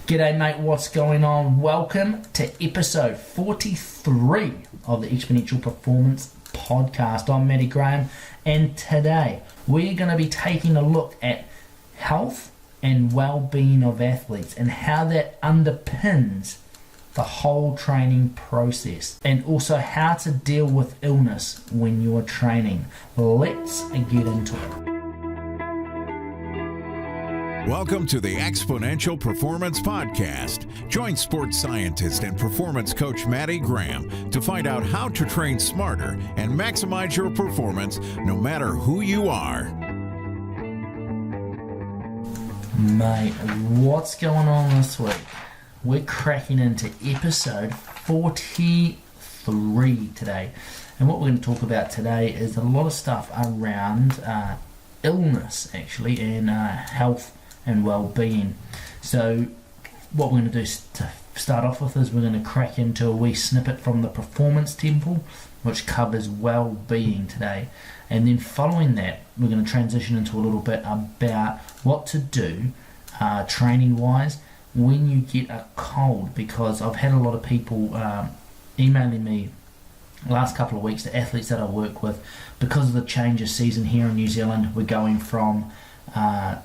G'day mate, what's going on? Welcome to episode 43 of the Exponential Performance Podcast. I'm Matty Graham, and today we're going to be taking a look at health and well-being of athletes and how that underpins the whole training process, and also how to deal with illness when you're training. Let's get into it. Welcome to the Exponential Performance Podcast. Join sports scientist and performance coach Matty Graham to find out how to train smarter and maximize your performance no matter who you are. Mate, what's going on this week? We're cracking into episode 43 today. And what we're going to talk about today is a lot of stuff around illness, actually, and health and well-being. So what we're going to do to start off with is we're going to crack into a wee snippet from the Performance Temple, which covers well-being today. And then following that, we're going to transition into a little bit about what to do training-wise when you get a cold, because I've had a lot of people emailing me last couple of weeks, the athletes that I work with, because of the change of season here in New Zealand. We're going from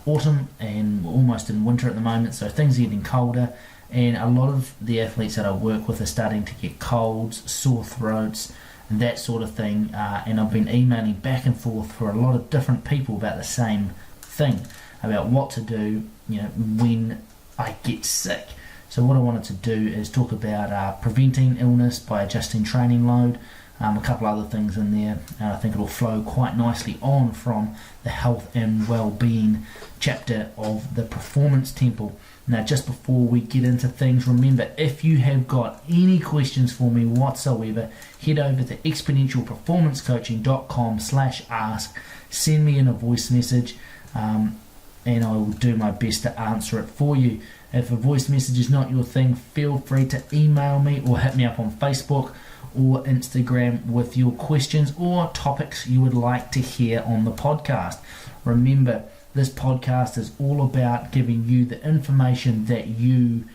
autumn and almost in winter at the moment, so things are getting colder, and a lot of the athletes that I work with are starting to get colds, sore throats, that sort of thing, and I've been emailing back and forth for a lot of different people about the same thing, about what to do, when I get sick. So what I wanted to do is talk about preventing illness by adjusting training load, a couple other things in there, and I think it'll flow quite nicely on from the health and well-being chapter of the Performance Temple. Now, just before we get into things, remember, if you have got any questions for me whatsoever, head over to exponentialperformancecoaching.com/ask, send me in a voice message, and I will do my best to answer it for you. If a voice message is not your thing, feel free to email me or hit me up on Facebook or Instagram with your questions or topics you would like to hear on the podcast. Remember, this podcast is all about giving you the information that you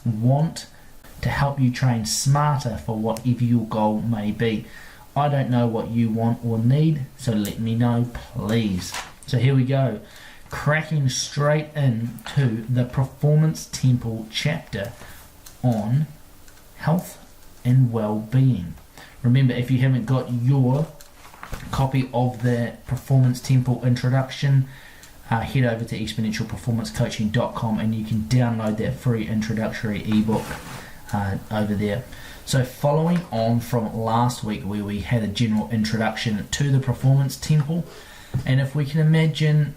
want to help you train smarter for whatever your goal may be. I don't know what you want or need, so let me know, please. So here we go, cracking straight into the Performance Temple chapter on health and well-being. Remember, if you haven't got your copy of the Performance Temple introduction, head over to exponentialperformancecoaching.com and you can download that free introductory ebook over there. So following on from last week, where we had a general introduction to the Performance Temple, and if we can imagine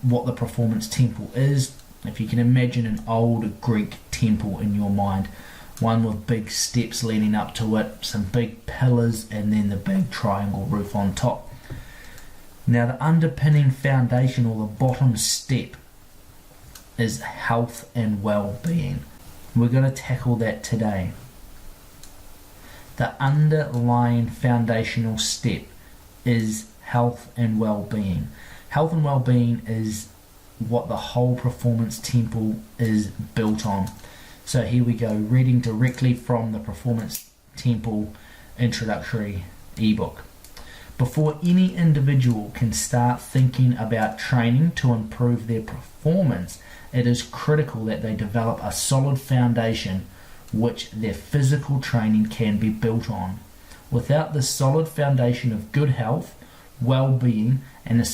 what the Performance Temple is, if you can imagine an old Greek temple in your mind, one with big steps leading up to it, some big pillars, and then the big triangle roof on top. Now, the underpinning foundation, or the bottom step, is health and well-being. We're going to tackle that today. The underlying foundational step is health and well-being. Health and well-being is what the whole Performance Temple is built on. So here we go, reading directly from the Performance Temple introductory ebook. Before any individual can start thinking about training to improve their performance, it is critical that they develop a solid foundation which their physical training can be built on. Without this solid foundation of good health, well-being, and a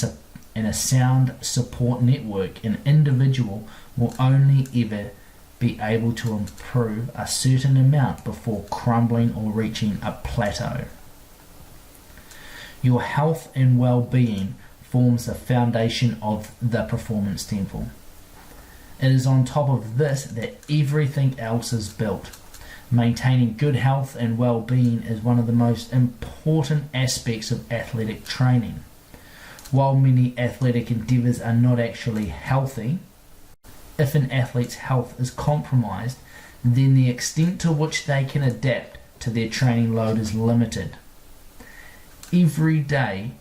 sound support network, an individual will only ever be able to improve a certain amount before crumbling or reaching a plateau. Your health and well-being forms the foundation of the Performance Temple. It is on top of this that everything else is built. Maintaining good health and well-being is one of the most important aspects of athletic training. While many athletic endeavours are not actually healthy, if an athlete's health is compromised, then the extent to which they can adapt to their training load is limited. Every day,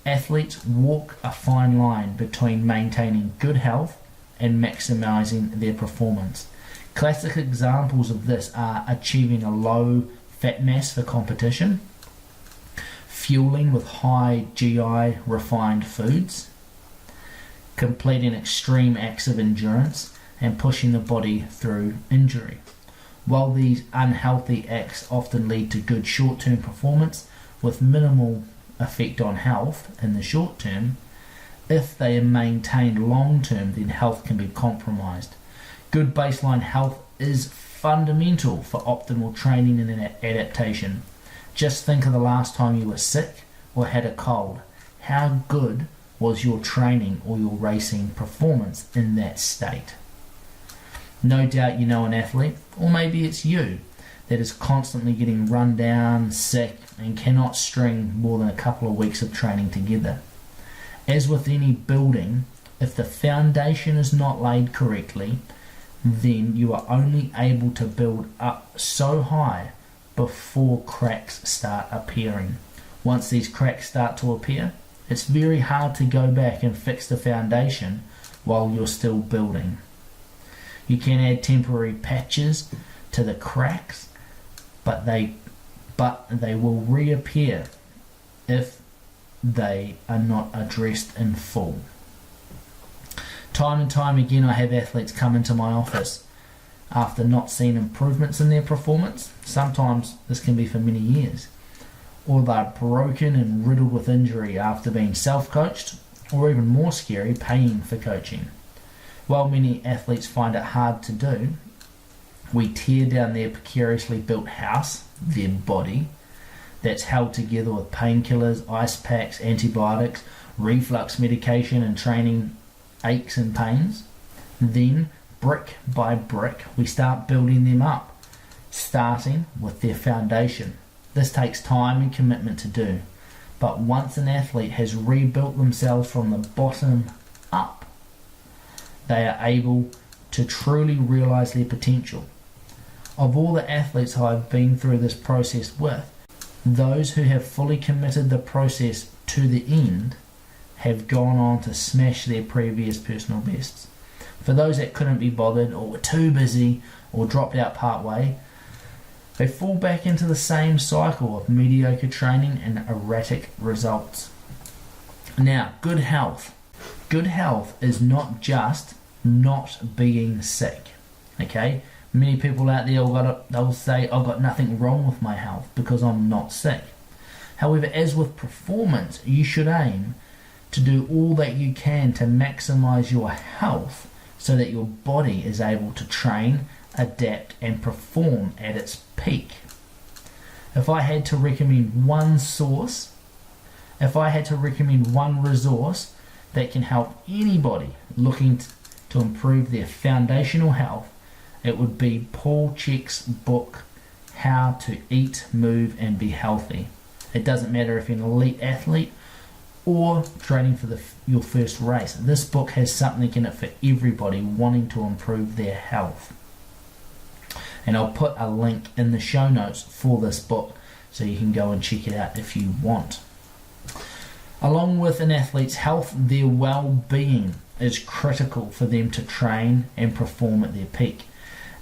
athletes walk a fine line between maintaining good health and maximizing their performance. Classic examples of this are achieving a low fat mass for competition, fueling with high GI refined foods, completing extreme acts of endurance, and pushing the body through injury. While these unhealthy acts often lead to good short-term performance with minimal effect on health in the short term, if they are maintained long-term, then health can be compromised. Good baseline health is fundamental for optimal training and adaptation. Just think of the last time you were sick or had a cold. How good was your training or your racing performance in that state? No doubt you know an athlete, or maybe it's you, that is constantly getting run down, sick, and cannot string more than a couple of weeks of training together. As with any building, if the foundation is not laid correctly, then you are only able to build up so high before cracks start appearing. Once these cracks start to appear, it's very hard to go back and fix the foundation while you're still building. You can add temporary patches to the cracks, but they will reappear if they are not addressed in full. Time and time again, I have athletes come into my office after not seeing improvements in their performance. Sometimes this can be for many years, or they're broken and riddled with injury after being self-coached, or even more scary, paying for coaching. While many athletes find it hard to do, we tear down their precariously built house, their body, that's held together with painkillers, ice packs, antibiotics, reflux medication, and training aches and pains. Then, brick by brick, we start building them up, starting with their foundation. This takes time and commitment to do, but once an athlete has rebuilt themselves from the bottom up, they are able to truly realize their potential. Of all the athletes I've been through this process with, those who have fully committed the process to the end have gone on to smash their previous personal bests. For those that couldn't be bothered, or were too busy, or dropped out part way, they fall back into the same cycle of mediocre training and erratic results. Now, good health. Good health is not just not being sick. Okay? Many people out there they'll say, I've got nothing wrong with my health because I'm not sick. However, as with performance, you should aim to do all that you can to maximize your health so that your body is able to train, adapt, and perform at its peak. If I had to recommend one resource that can help anybody looking to improve their foundational health, it would be Paul Chek's book, How to Eat, Move, and Be Healthy. It doesn't matter if you're an elite athlete or training for your first race. This book has something in it for everybody wanting to improve their health. And I'll put a link in the show notes for this book so you can go and check it out if you want. Along with an athlete's health, their well-being is critical for them to train and perform at their peak.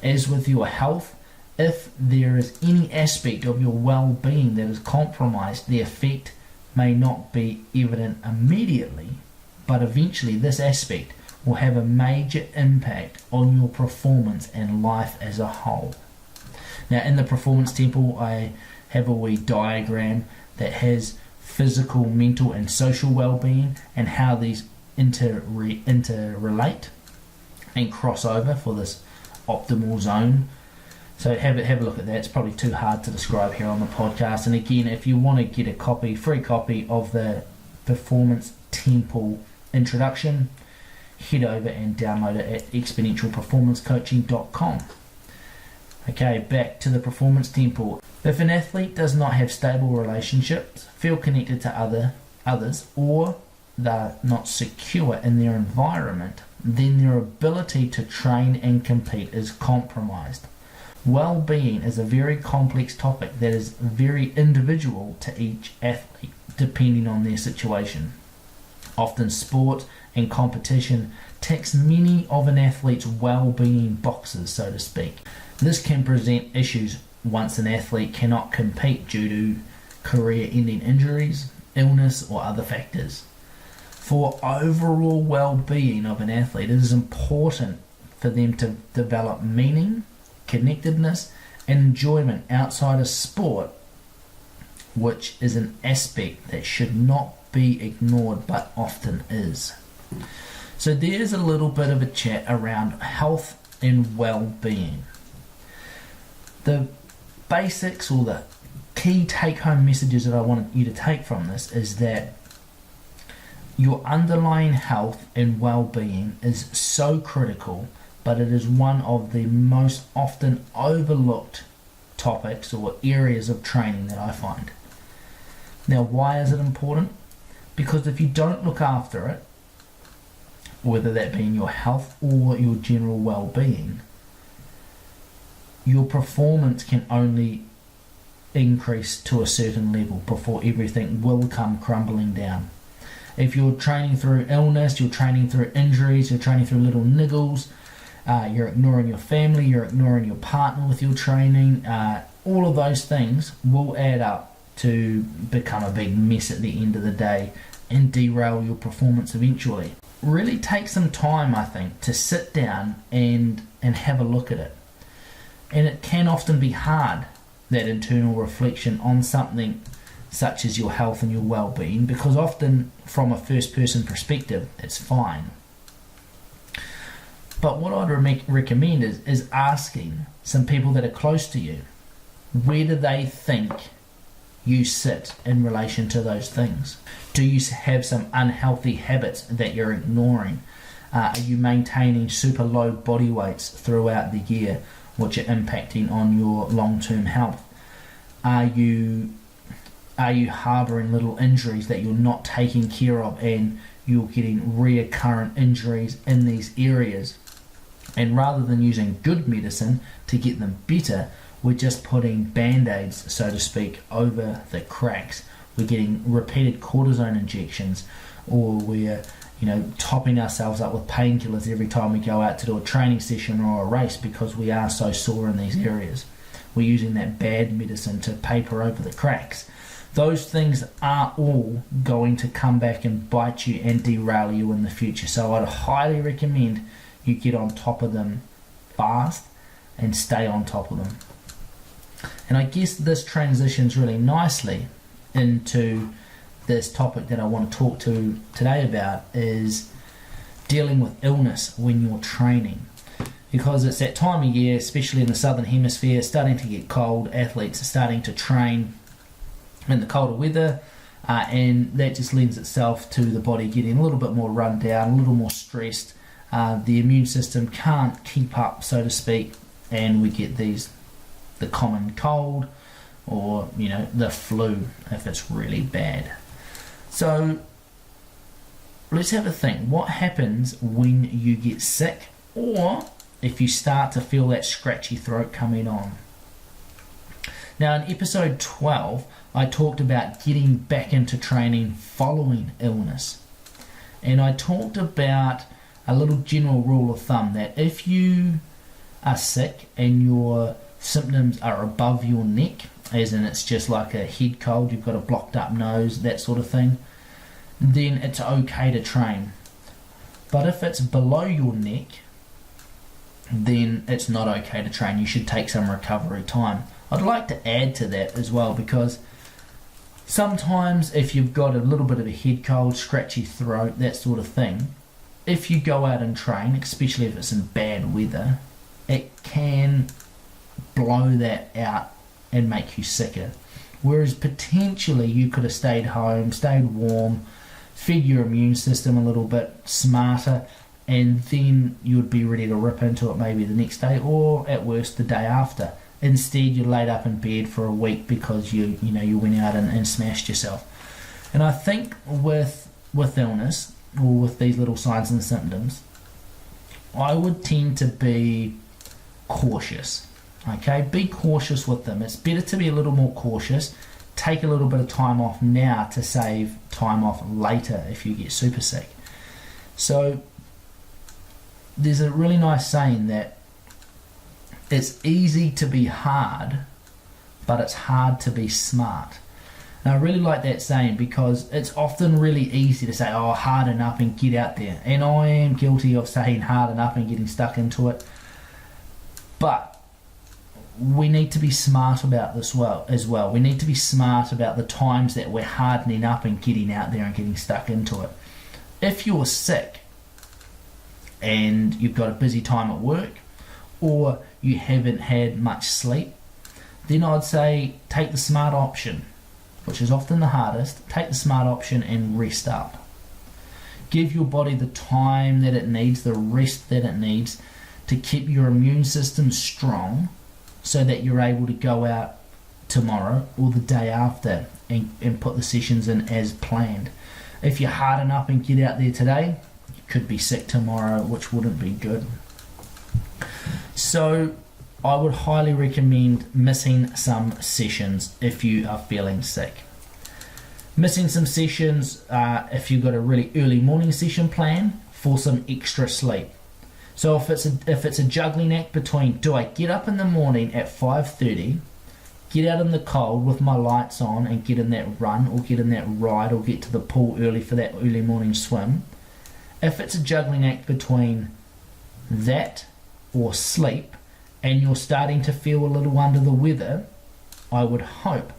As with your health, if there is any aspect of your well-being that is compromised, the effect may not be evident immediately, but eventually this aspect will have a major impact on your performance and life as a whole. Now, in the Performance Temple, I have a wee diagram that has physical, mental, and social well-being and how these interrelate and cross over for this optimal zone. So have a look at that. It's probably too hard to describe here on the podcast. And again, if you want to get a free copy of the Performance Temple Introduction, head over and download it at exponentialperformancecoaching.com. Okay, back to the Performance Temple. If an athlete does not have stable relationships, feel connected to others, or they're not secure in their environment, then their ability to train and compete is compromised. Well-being is a very complex topic that is very individual to each athlete, depending on their situation. Often sport and competition ticks many of an athlete's well-being boxes, so to speak. This can present issues once an athlete cannot compete due to career-ending injuries, illness, or other factors. For overall well-being of an athlete, it is important for them to develop meaning, connectedness, and enjoyment outside of sport, which is an aspect that should not be ignored but often is. So there's a little bit of a chat around health and well-being. The basics or the key take-home messages that I want you to take from this is that your underlying health and well-being is so critical, but it is one of the most often overlooked topics or areas of training that I find. Now, why is it important? Because if you don't look after it, whether that be in your health or your general well-being, your performance can only increase to a certain level before everything will come crumbling down. If you're training through illness, you're training through injuries, you're training through little niggles, you're ignoring your family, you're ignoring your partner with your training, all of those things will add up to become a big mess at the end of the day and derail your performance eventually. Really take some time, I think, to sit down and have a look at it. And it can often be hard, that internal reflection on something such as your health and your well-being, because often from a first-person perspective, it's fine. But what I'd recommend is asking some people that are close to you, where do they think you sit in relation to those things? Do you have some unhealthy habits that you're ignoring? Are you maintaining super low body weights throughout the year, which are impacting on your long-term health? Are you harbouring little injuries that you're not taking care of, and you're getting recurrent injuries in these areas? And rather than using good medicine to get them better, we're just putting band-aids, so to speak, over the cracks. We're getting repeated cortisone injections, or we're topping ourselves up with painkillers every time we go out to do a training session or a race because we are so sore in these areas. We're using that bad medicine to paper over the cracks. Those things are all going to come back and bite you and derail you in the future. So I'd highly recommend you get on top of them fast and stay on top of them. And I guess this transitions really nicely into this topic that I want to talk to today about, is dealing with illness when you're training. Because it's that time of year, especially in the southern hemisphere, starting to get cold. Athletes are starting to train in the colder weather, and that just lends itself to the body getting a little bit more run down, a little more stressed. The immune system can't keep up, so to speak, and we get the common cold, or the flu if it's really bad. So let's have a think. What happens when you get sick, or if you start to feel that scratchy throat coming on? Now, in episode 12, I talked about getting back into training following illness. And I talked about a little general rule of thumb that if you are sick and your symptoms are above your neck, as in it's just like a head cold, you've got a blocked up nose, that sort of thing, then it's okay to train. But if it's below your neck, then it's not okay to train. You should take some recovery time. I'd like to add to that as well, because sometimes if you've got a little bit of a head cold, scratchy throat, that sort of thing, if you go out and train, especially if it's in bad weather, it can blow that out and make you sicker. Whereas potentially you could have stayed home, stayed warm, fed your immune system a little bit smarter, and then you would be ready to rip into it maybe the next day, or at worst the day after. Instead, you're laid up in bed for a week because you went out and smashed yourself. And I think with illness, or with these little signs and symptoms, I would tend to be cautious. Okay, be cautious with them. It's better to be a little more cautious. Take a little bit of time off now to save time off later if you get super sick. So there's a really nice saying that it's easy to be hard, but it's hard to be smart. And I really like that saying because it's often really easy to say, oh, harden up and get out there. And I am guilty of saying harden up and getting stuck into it. But we need to be smart about this as well. We need to be smart about the times that we're hardening up and getting out there and getting stuck into it. If you're sick and you've got a busy time at work, or you haven't had much sleep, then I'd say take the smart option, which is often the hardest. Take the smart option and rest up. Give your body the time that it needs, the rest that it needs to keep your immune system strong so that you're able to go out tomorrow or the day after and put the sessions in as planned. If you harden up and get out there today, you could be sick tomorrow, which wouldn't be good. So I would highly recommend missing some sessions if you are feeling sick. Missing some sessions if you've got a really early morning session plan for some extra sleep. So if it's a juggling act between, do I get up in the morning at 5:30, get out in the cold with my lights on and get in that run or get in that ride or get to the pool early for that early morning swim. If it's a juggling act between that or sleep and you're starting to feel a little under the weather, I would hope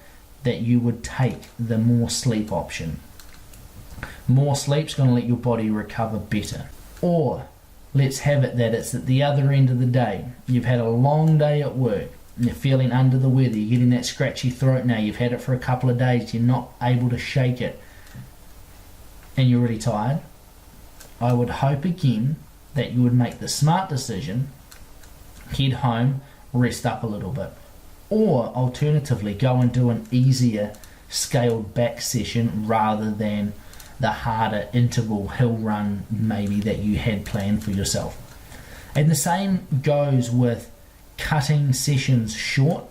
that you would take the more sleep option. More sleep's going to let your body recover better. Or let's have it that it's at the other end of the day. You've had a long day at work and you're feeling under the weather, you're getting that scratchy throat now, you've had it for a couple of days, you're not able to shake it and you're really tired. I would hope again that you would make the smart decision, head home, rest up a little bit. Or alternatively, go and do an easier scaled back session rather than the harder interval hill run maybe that you had planned for yourself. And the same goes with cutting sessions short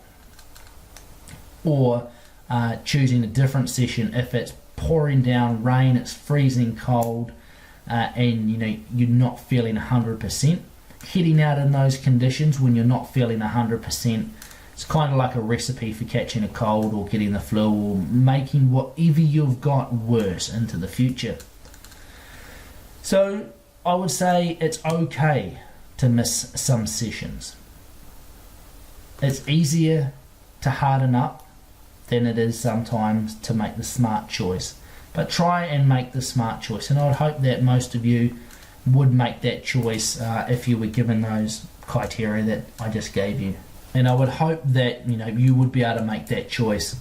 or choosing a different session if it's pouring down rain, it's freezing cold, and you're not feeling 100%. Heading out in those conditions when you're not feeling 100%, it's kind of like a recipe for catching a cold or getting the flu or making whatever you've got worse into the future. So I would say it's okay to miss some sessions. It's easier to harden up than it is sometimes to make the smart choice. But try and make the smart choice, and I would hope that most of you would make that choice if you were given those criteria that I just gave you. And I would hope that you would be able to make that choice.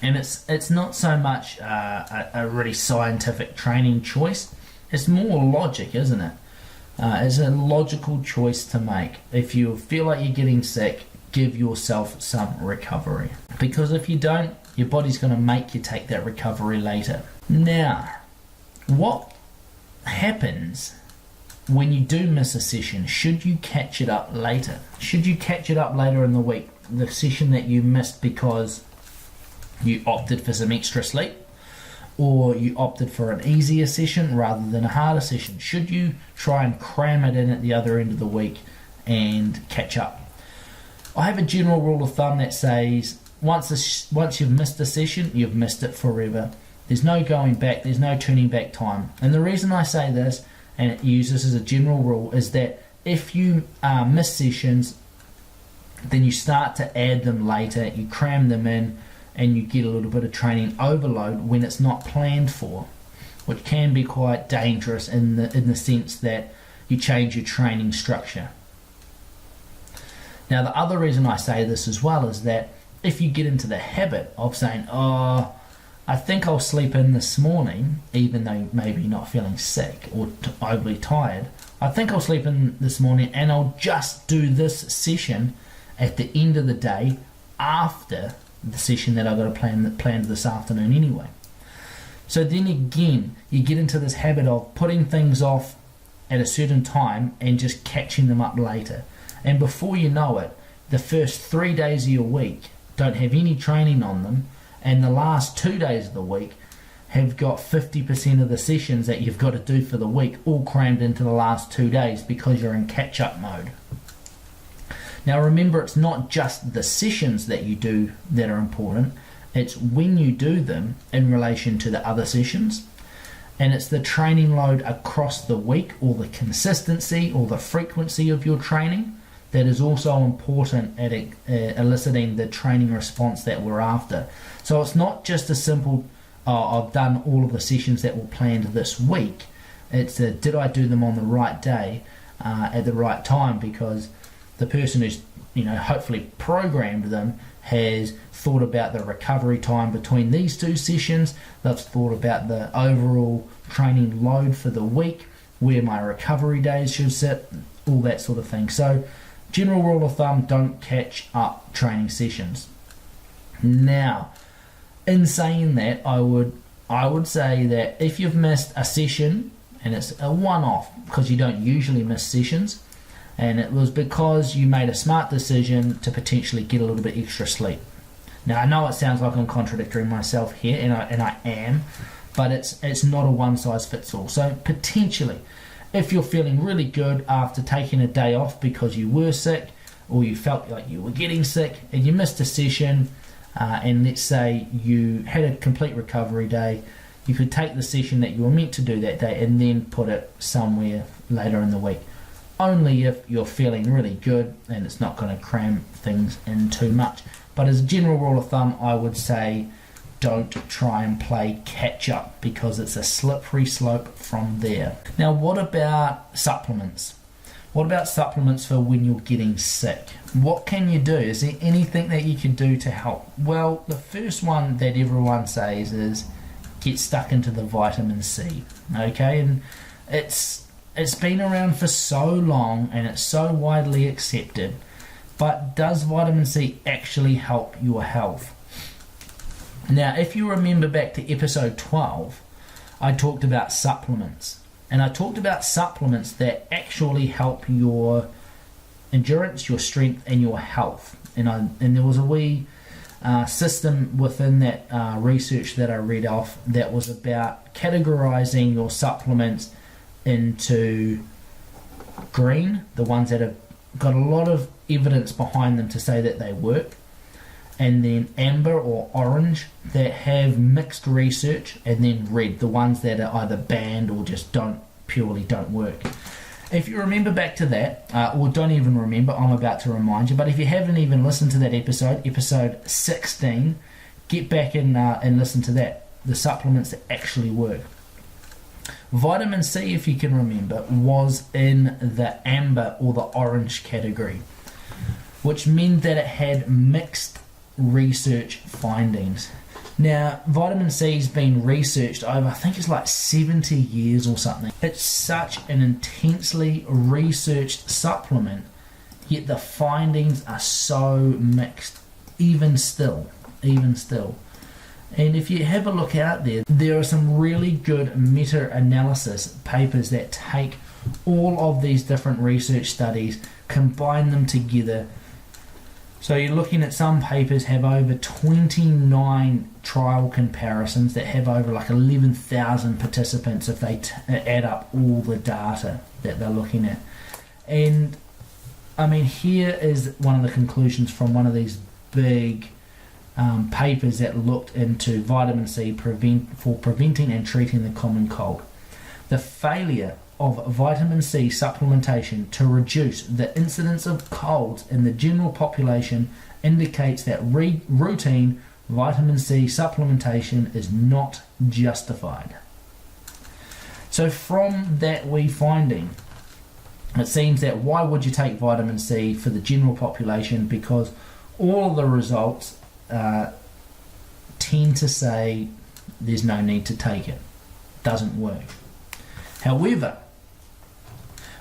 And it's not so much a really scientific training choice. It's more logic, isn't it? It's a logical choice to make. If you feel like you're getting sick, give yourself some recovery. Because if you don't, your body's going to make you take that recovery later. Now, what happens when you do miss a session? Should you catch it up later? Should you catch it up later in the week? The session that you missed because you opted for some extra sleep, or you opted for an easier session rather than a harder session. Should you try and cram it in at the other end of the week and catch up? I have a general rule of thumb that says once you've missed a session, you've missed it forever. There's no going back, there's no turning back time. And the reason I say this, and use this as a general rule, is that if you miss sessions, then you start to add them later, you cram them in, and you get a little bit of training overload when it's not planned for, which can be quite dangerous in the sense that you change your training structure. Now, the other reason I say this as well is that if you get into the habit of saying, I think I'll sleep in this morning, even though maybe you're not feeling sick or overly tired, I think I'll sleep in this morning and I'll just do this session at the end of the day after the session that I've got planned this afternoon anyway. So then again, you get into this habit of putting things off at a certain time and just catching them up later. And before you know it, the first 3 days of your week don't have any training on them, and the last 2 days of the week have got 50% of the sessions that you've got to do for the week all crammed into the last 2 days because you're in catch-up mode. Now remember, it's not just the sessions that you do that are important, it's when you do them in relation to the other sessions, and it's the training load across the week, or the consistency or the frequency of your training, that is also important at eliciting the training response that we're after. So it's not just a simple, I've done all of the sessions that were planned this week. It's did I do them on the right day at the right time, because the person who's hopefully programmed them has thought about the recovery time between these two sessions. They've thought about the overall training load for the week, where my recovery days should sit, all that sort of thing. So general rule of thumb, don't catch up training sessions. Now, in saying that, I would say that if you've missed a session, and it's a one-off because you don't usually miss sessions, and it was because you made a smart decision to potentially get a little bit extra sleep. Now I know it sounds like I'm contradicting myself here, and I am, but it's not a one-size-fits-all. So potentially, if you're feeling really good after taking a day off because you were sick, or you felt like you were getting sick and you missed a session, and let's say you had a complete recovery day, you could take the session that you were meant to do that day and then put it somewhere later in the week. Only if you're feeling really good and it's not going to cram things in too much. But as a general rule of thumb, I would say don't try and play catch up, because it's a slippery slope from there. Now, what about supplements? What about supplements for when you're getting sick? What can you do? Is there anything that you can do to help? Well, the first one that everyone says is get stuck into the vitamin C. Okay, and it's been around for so long and it's so widely accepted, but does vitamin C actually help your health? Now, if you remember back to episode 12, I talked about supplements, and I talked about supplements that actually help your endurance, your strength, and your health. And there was a wee system within that research that I read off that was about categorizing your supplements into green, the ones that have got a lot of evidence behind them to say that they work, and then amber or orange that have mixed research, and then red, the ones that are either banned or just purely don't work. If you remember back to that, or don't even remember, I'm about to remind you, but if you haven't even listened to that episode 16, get back and listen to that, the supplements that actually work. Vitamin C, if you can remember, was in the amber or the orange category, which meant that it had mixed research findings. Now, vitamin C has been researched over, I think it's like 70 years or something. It's such an intensely researched supplement, yet the findings are so mixed, even still. And if you have a look out there, there are some really good meta-analysis papers that take all of these different research studies, combine them together. So you're looking at some papers have over 29 trial comparisons that have over like 11,000 participants if they add up all the data that they're looking at. And I mean, here is one of the conclusions from one of these big papers that looked into vitamin C for preventing and treating the common cold. The failure of vitamin C supplementation to reduce the incidence of colds in the general population indicates that routine vitamin C supplementation is not justified. So from that wee finding, it seems that why would you take vitamin C for the general population? Because all of the results tend to say there's no need to take it. Doesn't work. However,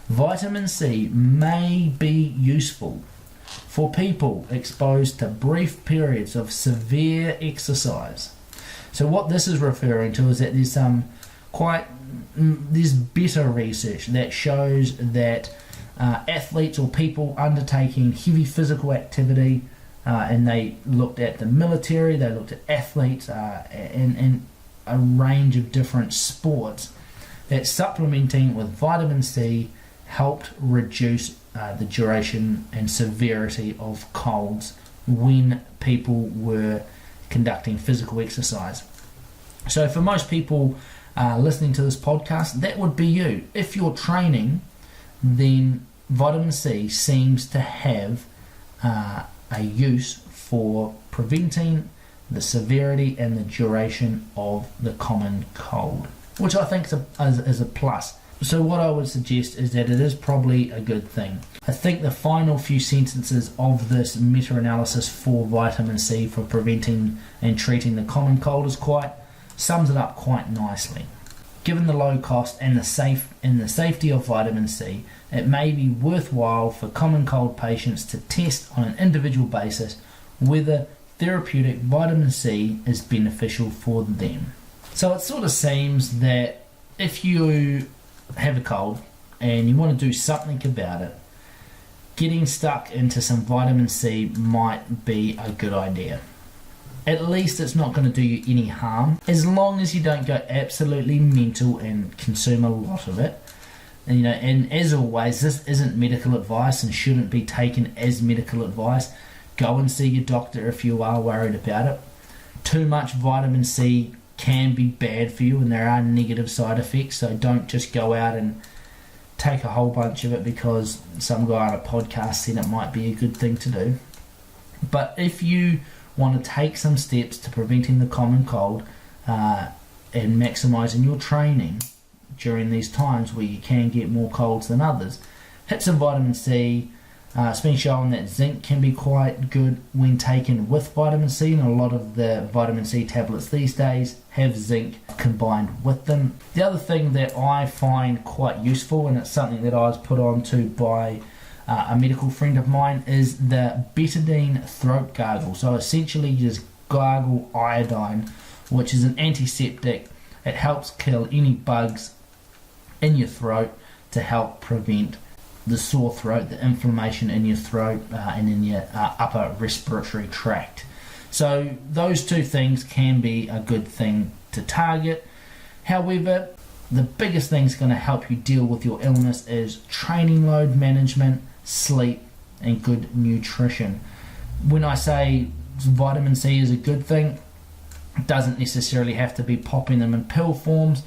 vitamin C may be useful for people exposed to brief periods of severe exercise. So what this is referring to is that there's better research that shows that athletes or people undertaking heavy physical activity, and they looked at the military, they looked at athletes, and a range of different sports, that supplementing with vitamin C helped reduce the duration and severity of colds when people were conducting physical exercise. So for most people listening to this podcast, that would be you. If you're training, then vitamin C seems to have a use for preventing the severity and the duration of the common cold, which I think is a plus. So what I would suggest is that it is probably a good thing. I think the final few sentences of this meta-analysis for vitamin C for preventing and treating the common cold sums it up quite nicely. Given the low cost and the safety of vitamin C, it may be worthwhile for common cold patients to test on an individual basis whether therapeutic vitamin C is beneficial for them. So it sort of seems that if you have a cold and you want to do something about it, getting stuck into some vitamin C might be a good idea. At least it's not going to do you any harm, as long as you don't go absolutely mental and consume a lot of it. And as always, this isn't medical advice and shouldn't be taken as medical advice. Go and see your doctor if you are worried about it. Too much vitamin C can be bad for you, and there are negative side effects, so don't just go out and take a whole bunch of it because some guy on a podcast said it might be a good thing to do. But if you want to take some steps to preventing the common cold and maximising your training during these times where you can get more colds than others, hit some vitamin C. It's been shown that zinc can be quite good when taken with vitamin C, and a lot of the vitamin C tablets these days have zinc combined with them. The other thing that I find quite useful, and it's something that I was put on to by a medical friend of mine, is the Betadine throat gargle. So essentially you just gargle iodine, which is an antiseptic. It helps kill any bugs in your throat to help prevent the sore throat, the inflammation in your throat and in your upper respiratory tract. So those two things can be a good thing to target. However, the biggest thing that's going to help you deal with your illness is training load management, sleep, and good nutrition. When I say vitamin C is a good thing, it doesn't necessarily have to be popping them in pill forms.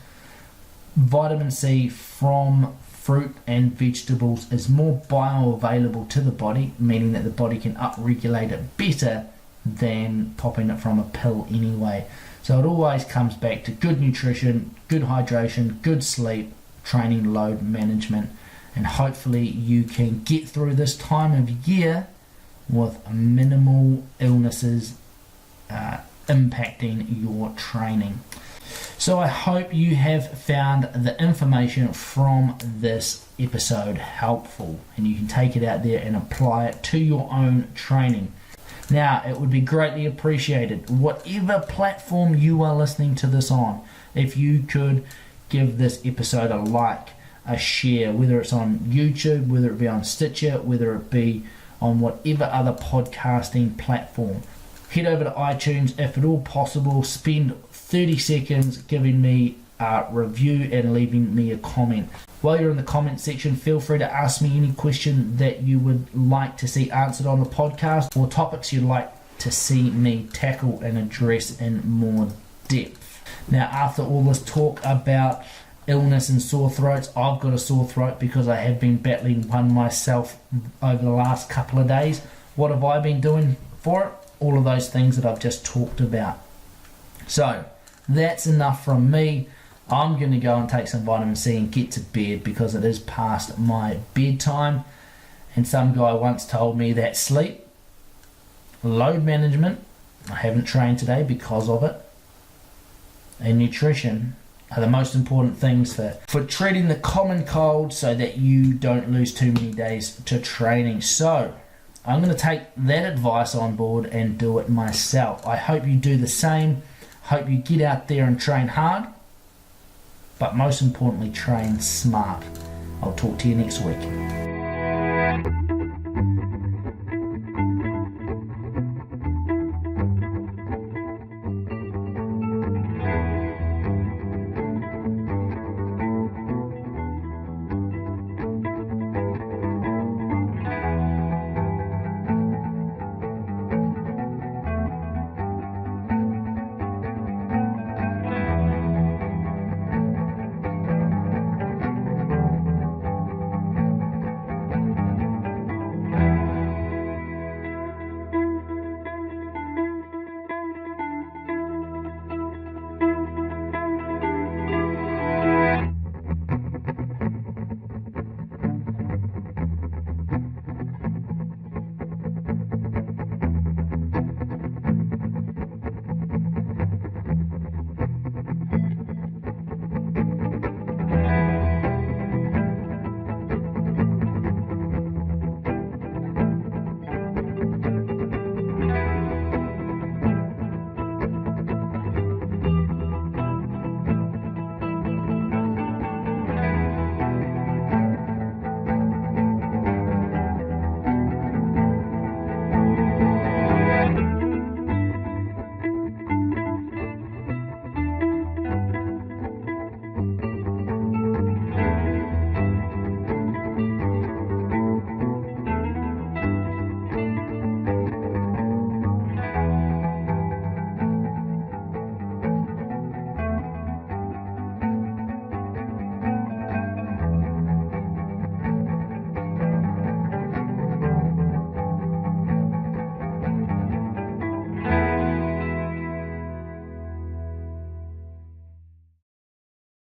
Vitamin C from fruit and vegetables is more bioavailable to the body, meaning that the body can upregulate it better than popping it from a pill anyway. So it always comes back to good nutrition, good hydration, good sleep, training load management, and hopefully you can get through this time of year with minimal illnesses impacting your training. So I hope you have found the information from this episode helpful, and you can take it out there and apply it to your own training. Now, it would be greatly appreciated, whatever platform you are listening to this on, if you could give this episode a like, a share, whether it's on YouTube, whether it be on Stitcher, whether it be on whatever other podcasting platform. Head over to iTunes, if at all possible, spend 30 seconds giving me a review and leaving me a comment. While you're in the comment section, feel free to ask me any question that you would like to see answered on the podcast, or topics you'd like to see me tackle and address in more depth. Now, after all this talk about illness and sore throats, I've got a sore throat because I have been battling one myself over the last couple of days. What have I been doing for it? All of those things that I've just talked about. So that's enough from me. I'm going to go and take some vitamin C and get to bed because it is past my bedtime. And some guy once told me that sleep, load management, I haven't trained today because of it, and nutrition are the most important things for treating the common cold so that you don't lose too many days to training. So I'm going to take that advice on board and do it myself. I hope you do the same. Hope you get out there and train hard, but most importantly, train smart. I'll talk to you next week.